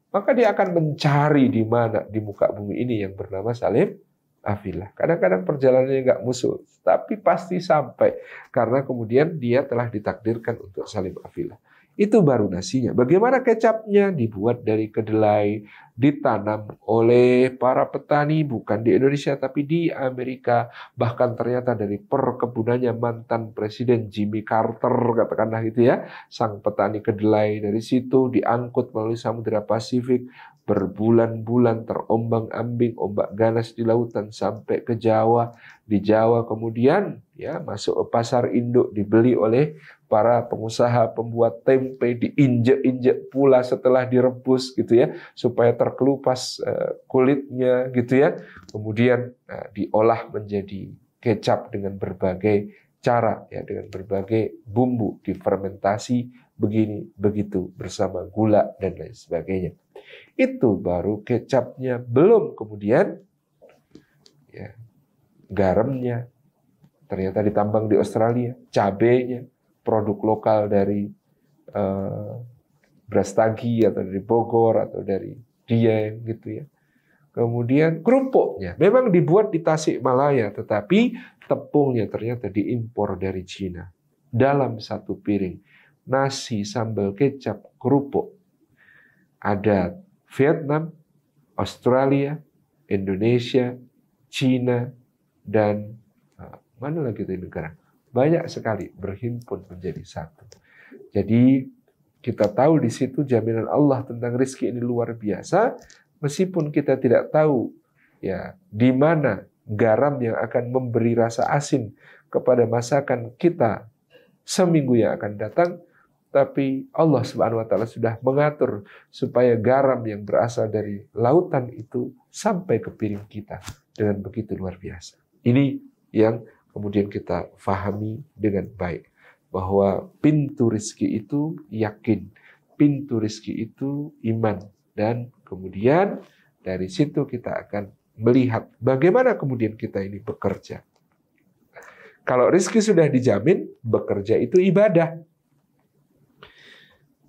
Maka dia akan mencari di mana di muka bumi ini yang bernama Salim Afillah. Kadang-kadang perjalanannya nggak musuh, tapi pasti sampai, karena kemudian dia telah ditakdirkan untuk Salim Afillah. Itu baru nasinya. Bagaimana kecapnya? Dibuat dari kedelai, ditanam oleh para petani, bukan di Indonesia, tapi di Amerika. Bahkan ternyata dari perkebunannya mantan Presiden Jimmy Carter, katakanlah gitu ya. Sang petani kedelai dari situ diangkut melalui Samudra Pasifik, berbulan-bulan terombang-ambing, ombak ganas di lautan sampai ke Jawa. Di Jawa kemudian ya masuk ke pasar induk, dibeli oleh para pengusaha pembuat tempe, diinjek-injek pula setelah direbus gitu ya, supaya terkelupas kulitnya gitu ya. Kemudian diolah menjadi kecap dengan berbagai cara ya, dengan berbagai bumbu, difermentasi begini begitu bersama gula dan lain sebagainya. Itu baru kecapnya, belum kemudian ya garamnya ternyata ditambang di Australia, cabenya produk lokal dari Brastagi atau dari Bogor atau dari Dieng gitu ya. Kemudian kerupuknya memang dibuat di Tasikmalaya, tetapi tepungnya ternyata diimpor dari Cina. Dalam satu piring nasi sambal kecap kerupuk ada Vietnam, Australia, Indonesia, Cina, dan mana lagi itu negara? Banyak sekali berhimpun menjadi satu. Jadi kita tahu di situ jaminan Allah tentang rezeki ini luar biasa, meskipun kita tidak tahu ya di mana garam yang akan memberi rasa asin kepada masakan kita seminggu yang akan datang, tapi Allah Subhanahu wa taala sudah mengatur supaya garam yang berasal dari lautan itu sampai ke piring kita dengan begitu luar biasa. Ini yang kemudian kita fahami dengan baik, bahwa pintu rezeki itu yakin, pintu rezeki itu iman, dan kemudian dari situ kita akan melihat bagaimana kemudian kita ini bekerja. Kalau rezeki sudah dijamin, bekerja itu ibadah.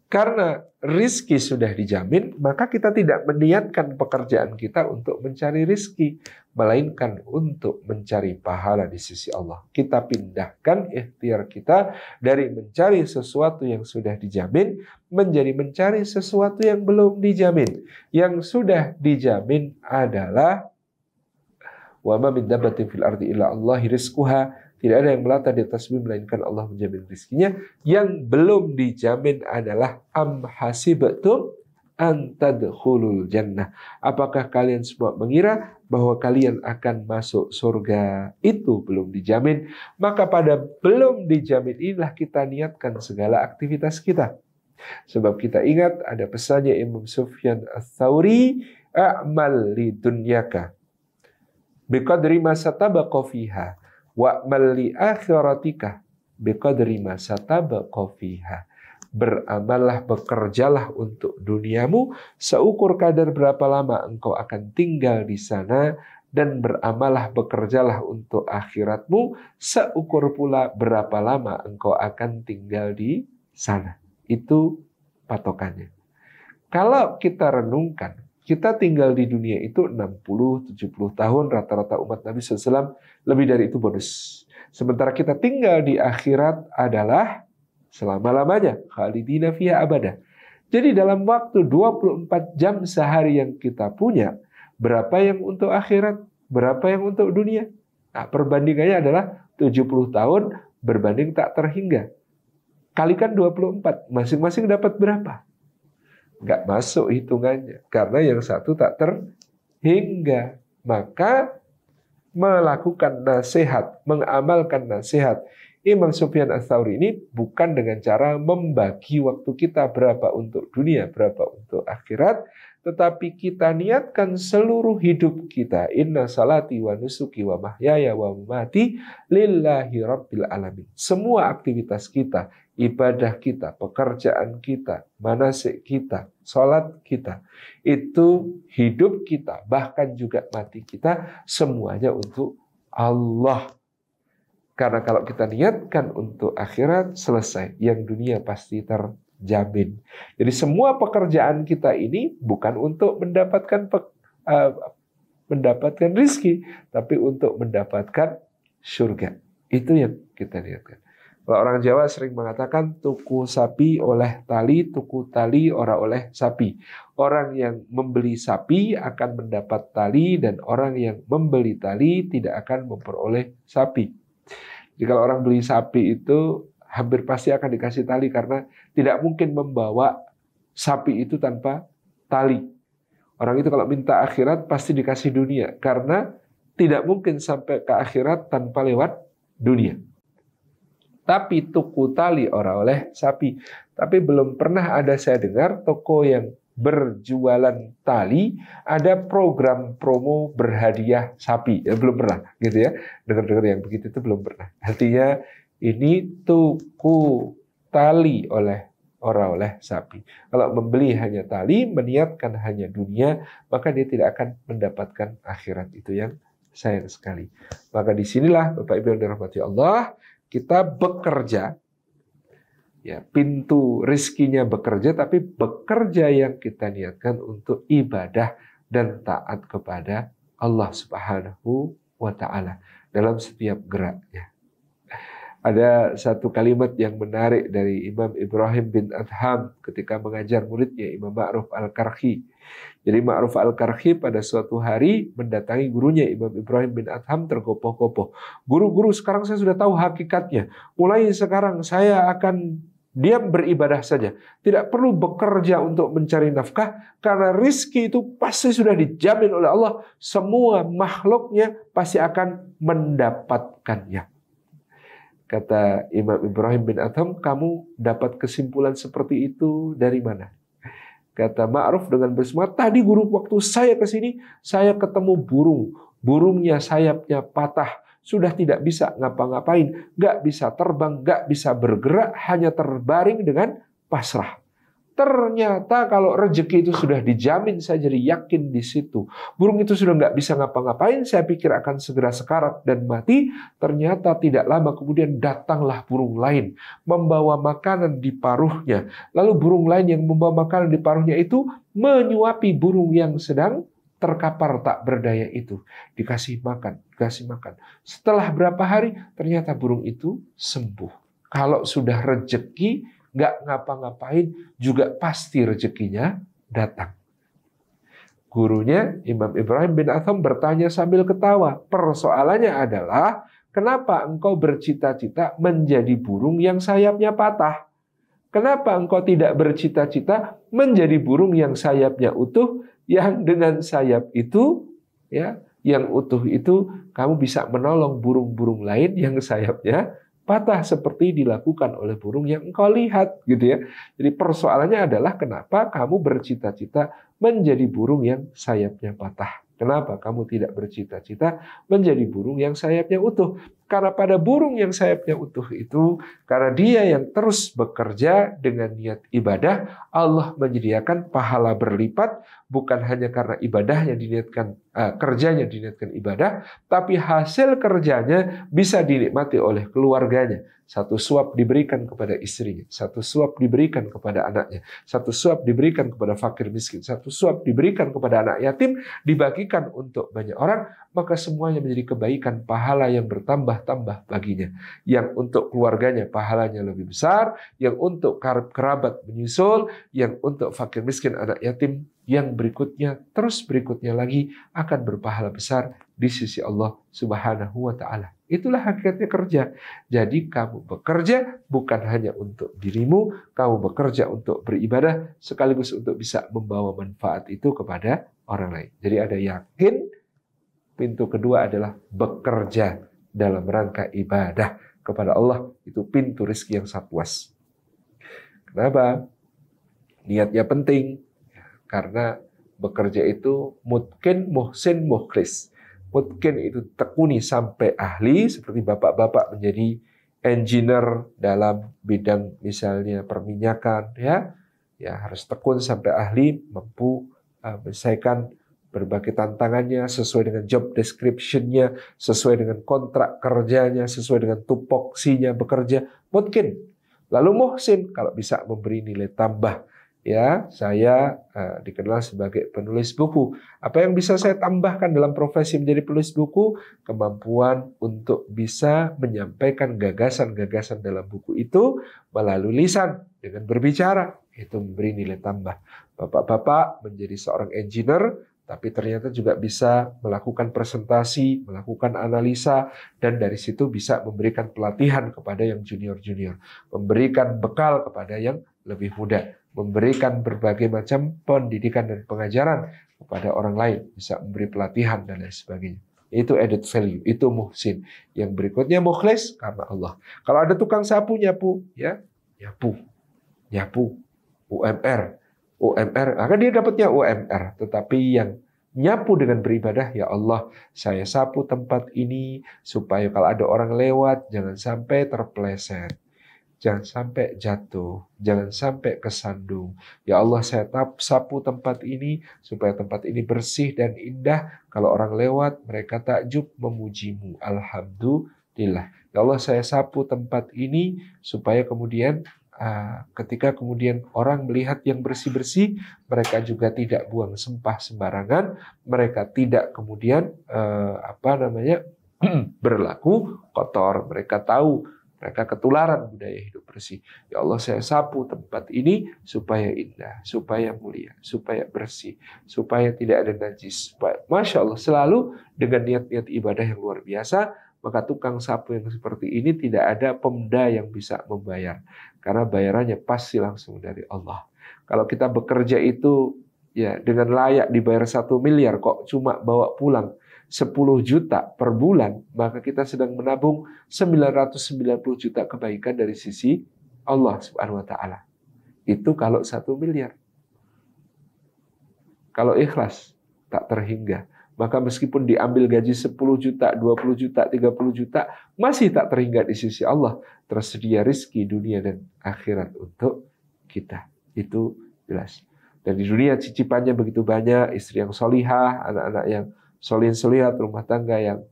Karena rizki sudah dijamin, maka kita tidak meniatkan pekerjaan kita untuk mencari rizki, melainkan untuk mencari pahala di sisi Allah. Kita pindahkan ikhtiar kita dari mencari sesuatu yang sudah dijamin, menjadi mencari sesuatu yang belum dijamin. Yang sudah dijamin adalah wa ma min dabbatin fil ardi illa Allahi rizquha. Tidak ada yang melata di atas bumi melainkan Allah menjamin rizkinya. Yang belum dijamin adalah am hasibtum an tadkhulul jannah. Apakah kalian semua mengira bahwa kalian akan masuk surga? Itu belum dijamin. Maka pada belum dijamin inilah kita niatkan segala aktivitas kita. Sebab kita ingat ada pesannya Imam Sufyan Ats-Tsauri, a'mal li dunyaka biqadri ma satabaqa fiha wa'mal li akhiratika biqadri ma satabaqa fiha. Beramallah, bekerjalah untuk duniamu seukur kadar berapa lama engkau akan tinggal di sana, dan beramallah, bekerjalah untuk akhiratmu seukur pula berapa lama engkau akan tinggal di sana. Itu patokannya. Kalau kita renungkan, kita tinggal di dunia itu 60-70 tahun, rata-rata umat Nabi SAW, lebih dari itu bonus. Sementara kita tinggal di akhirat adalah selama-lamanya, khalidina fiha abada. Jadi dalam waktu 24 jam sehari yang kita punya, berapa yang untuk akhirat, berapa yang untuk dunia? Nah, perbandingannya adalah 70 tahun berbanding tak terhingga. Kalikan 24, masing-masing dapat berapa? Nggak masuk hitungannya, karena yang satu tak terhingga. Maka melakukan nasihat, mengamalkan nasihat Imam Sufyan Ats-Tsauri ini bukan dengan cara membagi waktu kita berapa untuk dunia, berapa untuk akhirat, tetapi kita niatkan seluruh hidup kita, inna salati wa nusuki wa mahyaya wa mamati lillahi rabbil alamin. Semua aktivitas kita, ibadah kita, pekerjaan kita, manasik kita, salat kita, itu hidup kita, bahkan juga mati kita, semuanya untuk Allah. Karena kalau kita niatkan untuk akhirat, selesai. Yang dunia pasti terjamin. Jadi semua pekerjaan kita ini bukan untuk mendapatkan rizki, tapi untuk mendapatkan surga. Itu yang kita niatkan. Kalau orang Jawa sering mengatakan tuku sapi oleh tali, tuku tali ora oleh sapi. Orang yang membeli sapi akan mendapat tali, dan orang yang membeli tali tidak akan memperoleh sapi. Jadi kalau orang beli sapi itu hampir pasti akan dikasih tali, karena tidak mungkin membawa sapi itu tanpa tali. Orang itu kalau minta akhirat pasti dikasih dunia, karena tidak mungkin sampai ke akhirat tanpa lewat dunia. Tapi tuku tali ora oleh sapi. Tapi belum pernah ada saya dengar toko yang berjualan tali ada program promo berhadiah sapi. Ya, belum pernah gitu ya. Dengar-dengar yang begitu itu belum pernah. Artinya ini tuku tali oleh sapi. Kalau membeli hanya tali, meniatkan hanya dunia, maka dia tidak akan mendapatkan akhirat. Itu yang sayang sekali. Maka disinilah Bapak Ibu yang dirahmati Allah, kita bekerja. Ya, pintu rizkinya bekerja, tapi bekerja yang kita niatkan untuk ibadah dan taat kepada Allah Subhanahu wa Ta'ala dalam setiap geraknya. Ada satu kalimat yang menarik dari Imam Ibrahim bin Adham ketika mengajar muridnya Imam Ma'ruf Al-Karhi. Jadi Ma'ruf Al-Karhi pada suatu hari mendatangi gurunya Imam Ibrahim bin Adham tergopoh-gopoh. Guru, sekarang saya sudah tahu hakikatnya. Mulai sekarang saya akan diam beribadah saja. Tidak perlu bekerja untuk mencari nafkah, karena rizki itu pasti sudah dijamin oleh Allah. Semua makhluknya pasti akan mendapatkannya. Kata Imam Ibrahim bin Adham, kamu dapat kesimpulan seperti itu dari mana? Kata Ma'ruf dengan bersemangat, tadi guru waktu saya ke sini, saya ketemu burung. Burungnya sayapnya patah. Sudah tidak bisa ngapa-ngapain, nggak bisa terbang, nggak bisa bergerak, hanya terbaring dengan pasrah. Ternyata kalau rezeki itu sudah dijamin, saya jadi yakin di situ. Burung itu sudah nggak bisa ngapa-ngapain, saya pikir akan segera sekarat dan mati. Ternyata tidak lama kemudian datanglah burung lain, membawa makanan di paruhnya. Lalu burung lain yang membawa makanan di paruhnya itu menyuapi burung yang sedang terkapar tak berdaya itu. Dikasih makan. Setelah berapa hari, ternyata burung itu sembuh. Kalau sudah rezeki, nggak ngapa-ngapain, juga pasti rezekinya datang. Gurunya, Imam Ibrahim bin Adham bertanya sambil ketawa. Persoalannya adalah, kenapa engkau bercita-cita menjadi burung yang sayapnya patah? Kenapa engkau tidak bercita-cita menjadi burung yang sayapnya utuh, yang dengan sayap itu, ya, yang utuh itu kamu bisa menolong burung-burung lain yang sayapnya patah seperti dilakukan oleh burung yang engkau lihat, gitu ya. Jadi persoalannya adalah kenapa kamu bercita-cita menjadi burung yang sayapnya patah? Kenapa kamu tidak bercita-cita menjadi burung yang sayapnya utuh? Karena pada burung yang sayapnya utuh itu, karena dia yang terus bekerja dengan niat ibadah, Allah menyediakan pahala berlipat, bukan hanya karena ibadahnya diniatkan, kerjanya diniatkan ibadah, tapi hasil kerjanya bisa dinikmati oleh keluarganya. Satu suap diberikan kepada istrinya, satu suap diberikan kepada anaknya, satu suap diberikan kepada fakir miskin, satu suap diberikan kepada anak yatim, dibagikan untuk banyak orang, maka semuanya menjadi kebaikan, pahala yang bertambah-tambah baginya. Yang untuk keluarganya pahalanya lebih besar, yang untuk kerabat menyusul, yang untuk fakir miskin, anak yatim, yang berikutnya, terus berikutnya lagi akan berpahala besar di sisi Allah Subhanahu wa Ta'ala. Itulah hakikatnya kerja. Jadi kamu bekerja bukan hanya untuk dirimu, kamu bekerja untuk beribadah sekaligus untuk bisa membawa manfaat itu kepada orang lain. Jadi ada yakin, pintu kedua adalah bekerja dalam rangka ibadah kepada Allah. Itu pintu rezeki yang sangat luas. Kenapa? Niatnya penting. Karena bekerja itu mutkin, muhsin, mukhlis. Mungkin itu tekuni sampai ahli, seperti bapak-bapak menjadi engineer dalam bidang misalnya perminyakan, ya harus tekun sampai ahli, mampu menyelesaikan berbagai tantangannya sesuai dengan job description-nya, sesuai dengan kontrak kerjanya, sesuai dengan tupoksinya bekerja. Mungkin. Lalu muhsin, kalau bisa memberi nilai tambah. Ya, saya dikenal sebagai penulis buku. Apa yang bisa saya tambahkan dalam profesi menjadi penulis buku? Kemampuan untuk bisa menyampaikan gagasan-gagasan dalam buku itu melalui lisan dengan berbicara. Itu memberi nilai tambah. Bapak-bapak menjadi seorang engineer, tapi ternyata juga bisa melakukan presentasi, melakukan analisa, dan dari situ bisa memberikan pelatihan kepada yang junior-junior, memberikan bekal kepada yang lebih muda, memberikan berbagai macam pendidikan dan pengajaran kepada orang lain, bisa memberi pelatihan dan lain sebagainya. Itu added value, itu muhsin. Yang berikutnya mukhlis karena Allah. Kalau ada tukang sapu nyapu, ya nyapu, UMR, akan dia dapatnya UMR. Tetapi yang nyapu dengan beribadah, ya Allah, saya sapu tempat ini supaya kalau ada orang lewat jangan sampai terpeleset. Jangan sampai jatuh, jangan sampai kesandung. Ya Allah, saya sapu tempat ini supaya tempat ini bersih dan indah. Kalau orang lewat, mereka takjub memujimu. Alhamdulillah. Ya Allah, saya sapu tempat ini supaya kemudian ketika kemudian orang melihat yang bersih-bersih, mereka juga tidak buang sampah sembarangan. Mereka tidak kemudian berlaku kotor. Mereka tahu, mereka ketularan budaya hidup bersih. Ya Allah, saya sapu tempat ini supaya indah, supaya mulia, supaya bersih, supaya tidak ada najis. Masya Allah, selalu dengan niat-niat ibadah yang luar biasa, maka tukang sapu yang seperti ini tidak ada pemda yang bisa membayar. Karena bayarannya pasti langsung dari Allah. Kalau kita bekerja itu ya dengan layak dibayar 1 miliar, kok cuma bawa pulang 10 juta per bulan, maka kita sedang menabung 990 juta kebaikan dari sisi Allah Subhanahu wa Ta'ala. Itu kalau 1 miliar. Kalau ikhlas, tak terhingga. Maka meskipun diambil gaji 10 juta, 20 juta, 30 juta, masih tak terhingga di sisi Allah. Tersedia rizki dunia dan akhirat untuk kita. Itu jelas. Dan di dunia cicipannya begitu banyak, istri yang solihah, anak-anak yang solihin-solihat, rumah tangga yang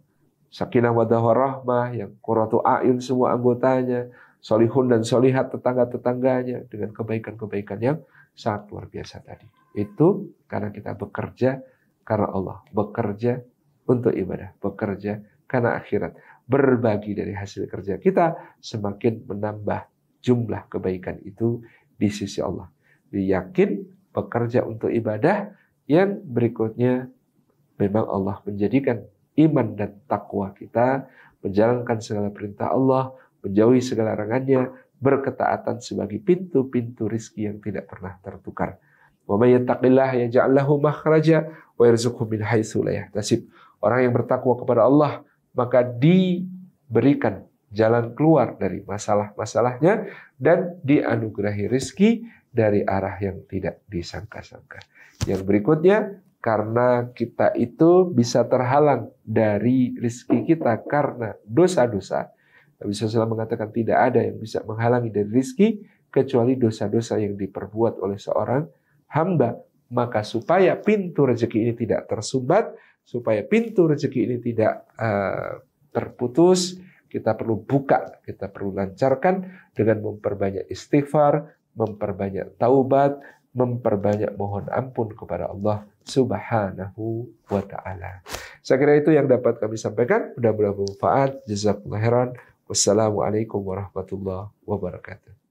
sakinah wadah warahmah, yang qurratu a'yun semua anggotanya, solihun dan solihat tetangga-tetangganya, dengan kebaikan-kebaikan yang sangat luar biasa tadi. Itu karena kita bekerja karena Allah, bekerja untuk ibadah, bekerja karena akhirat. Berbagi dari hasil kerja kita semakin menambah jumlah kebaikan itu di sisi Allah. Yakin bekerja untuk ibadah, yang berikutnya memang Allah menjadikan iman dan takwa kita menjalankan segala perintah Allah, menjauhi segala larangannya, berketaatan sebagai pintu-pintu rizki yang tidak pernah tertukar. Wa may yattaqillaha yaj'al lahu makhraja wa yarzuqhu min haitsu la yahtasib. Orang yang bertakwa kepada Allah maka diberikan jalan keluar dari masalah-masalahnya dan dianugerahi rizki dari arah yang tidak disangka-sangka. Yang berikutnya, karena kita itu bisa terhalang dari rizki kita karena dosa-dosa. Nabi SAW mengatakan tidak ada yang bisa menghalangi dari rizki kecuali dosa-dosa yang diperbuat oleh seorang hamba. Maka supaya pintu rezeki ini tidak tersumbat, supaya pintu rezeki ini tidak terputus, kita perlu buka, kita perlu lancarkan dengan memperbanyak istighfar, memperbanyak taubat, memperbanyak mohon ampun kepada Allah Subhanahu wa ta'ala. Saya kira itu yang dapat kami sampaikan. Mudah-mudahan bermanfaat. Jazakumullah khairan. Wassalamualaikum warahmatullahi wabarakatuh.